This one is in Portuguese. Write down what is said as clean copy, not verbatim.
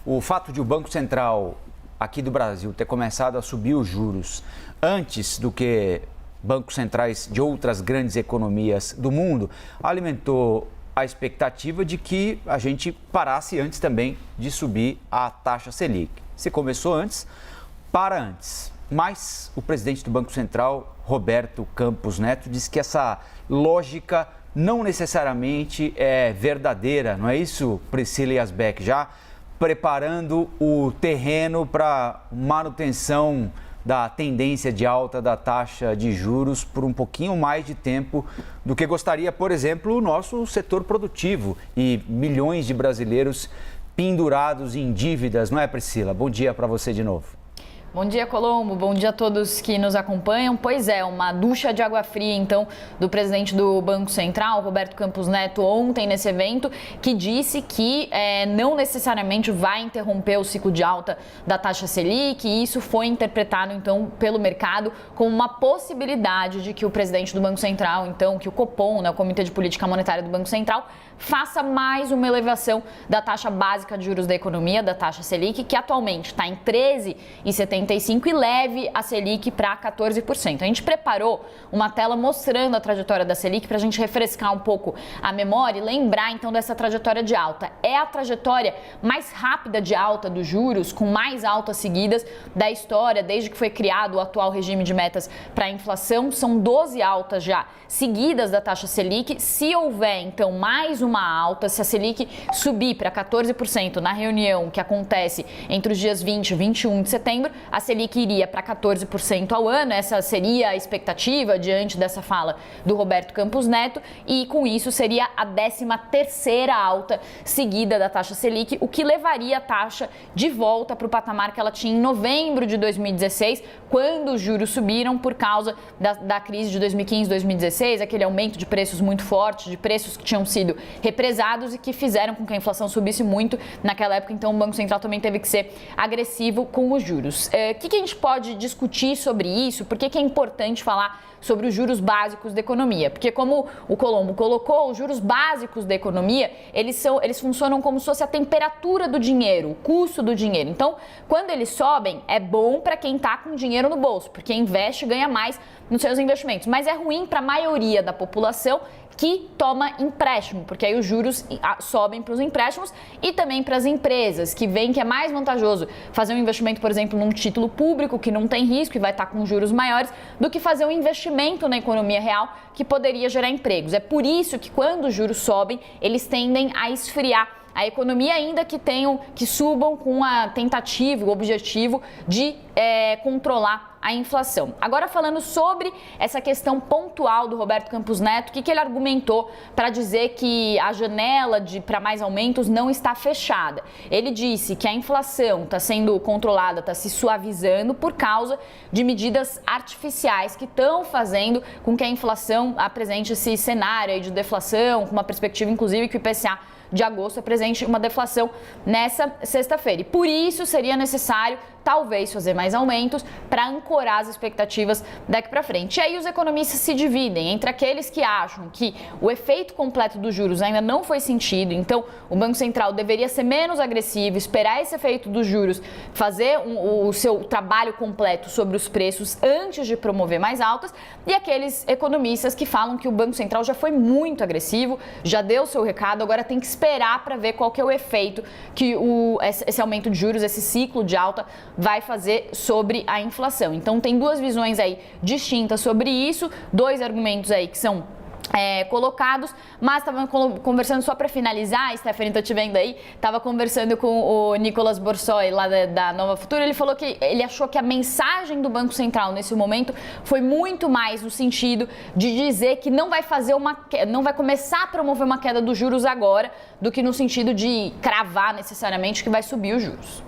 O fato de o Banco Central aqui do Brasil ter começado a subir os juros antes do que bancos centrais de outras grandes economias do mundo alimentou a expectativa de que a gente parasse antes também de subir a taxa Selic. Se começou antes, para antes. Mas o presidente do Banco Central, Roberto Campos Neto, disse que essa lógica não necessariamente é verdadeira, não é isso, Priscila Yazbek? Já preparando o terreno para manutenção da tendência de alta da taxa de juros por um pouquinho mais de tempo do que gostaria, por exemplo, o nosso setor produtivo e milhões de brasileiros pendurados em dívidas, não é, Priscila? Bom dia para você de novo. Bom dia, Colombo. Bom dia a todos que nos acompanham. Pois é, uma ducha de água fria, então, do presidente do Banco Central, Roberto Campos Neto, ontem nesse evento, que disse que não necessariamente vai interromper o ciclo de alta da taxa Selic, e isso foi interpretado, então, pelo mercado como uma possibilidade de que o presidente do Banco Central, então, que o Copom, né, o Comitê de Política Monetária do Banco Central, faça mais uma elevação da taxa básica de juros da economia, da taxa Selic, que atualmente está em 13,75 e leve a Selic para 14%. A gente preparou uma tela mostrando a trajetória da Selic para a gente refrescar um pouco a memória e lembrar então dessa trajetória de alta. É a trajetória mais rápida de alta dos juros, com mais altas seguidas da história, desde que foi criado o atual regime de metas para a inflação. São 12 altas já seguidas da taxa Selic. Se houver então mais uma alta, se a Selic subir para 14% na reunião que acontece entre os dias 20 e 21 de setembro, a Selic iria para 14% ao ano. Essa seria a expectativa diante dessa fala do Roberto Campos Neto, e com isso seria a 13ª alta seguida da taxa Selic, o que levaria a taxa de volta para o patamar que ela tinha em novembro de 2016, quando os juros subiram por causa da crise de 2015, 2016, aquele aumento de preços muito forte, de preços que tinham sido represados e que fizeram com que a inflação subisse muito naquela época. Então o Banco Central também teve que ser agressivo com os juros. O que a gente pode discutir sobre isso? Por que é importante falar sobre os juros básicos da economia? Porque, como o Colombo colocou, os juros básicos da economia, eles funcionam como se fosse a temperatura do dinheiro, o custo do dinheiro. Então, quando eles sobem, é bom para quem está com dinheiro no bolso, porque investe e ganha mais nos seus investimentos. Mas é ruim para a maioria da população que toma empréstimo, porque aí os juros sobem para os empréstimos e também para as empresas, que veem que é mais vantajoso fazer um investimento, por exemplo, num título público que não tem risco e vai estar com juros maiores, do que fazer um investimento na economia real que poderia gerar empregos. É por isso que quando os juros sobem, eles tendem a esfriar a economia, ainda que subam com a tentativa, o objetivo de controlar a inflação. Agora, falando sobre essa questão pontual do Roberto Campos Neto, o que ele argumentou para dizer que a janela para mais aumentos não está fechada? Ele disse que a inflação está sendo controlada, está se suavizando por causa de medidas artificiais que estão fazendo com que a inflação apresente esse cenário aí de deflação, com uma perspectiva, inclusive, que o IPCA de agosto apresente uma deflação nessa sexta-feira. E por isso seria necessário, talvez, fazer mais aumentos para ancorar as expectativas daqui para frente. E aí os economistas se dividem entre aqueles que acham que o efeito completo dos juros ainda não foi sentido, então o Banco Central deveria ser menos agressivo, esperar esse efeito dos juros, fazer o seu trabalho completo sobre os preços antes de promover mais altas, e aqueles economistas que falam que o Banco Central já foi muito agressivo, já deu seu recado, agora tem que esperar para ver qual que é o efeito que esse aumento de juros, esse ciclo de alta vai fazer sobre a inflação. Então tem duas visões aí distintas sobre isso, dois argumentos aí que são colocados, mas estava conversando, só para finalizar, Stephanie, tô te vendo aí, estava conversando com o Nicolas Borsoi lá da Nova Futura. Ele falou que ele achou que a mensagem do Banco Central nesse momento foi muito mais no sentido de dizer que não vai começar a promover uma queda dos juros agora, do que no sentido de cravar necessariamente que vai subir os juros.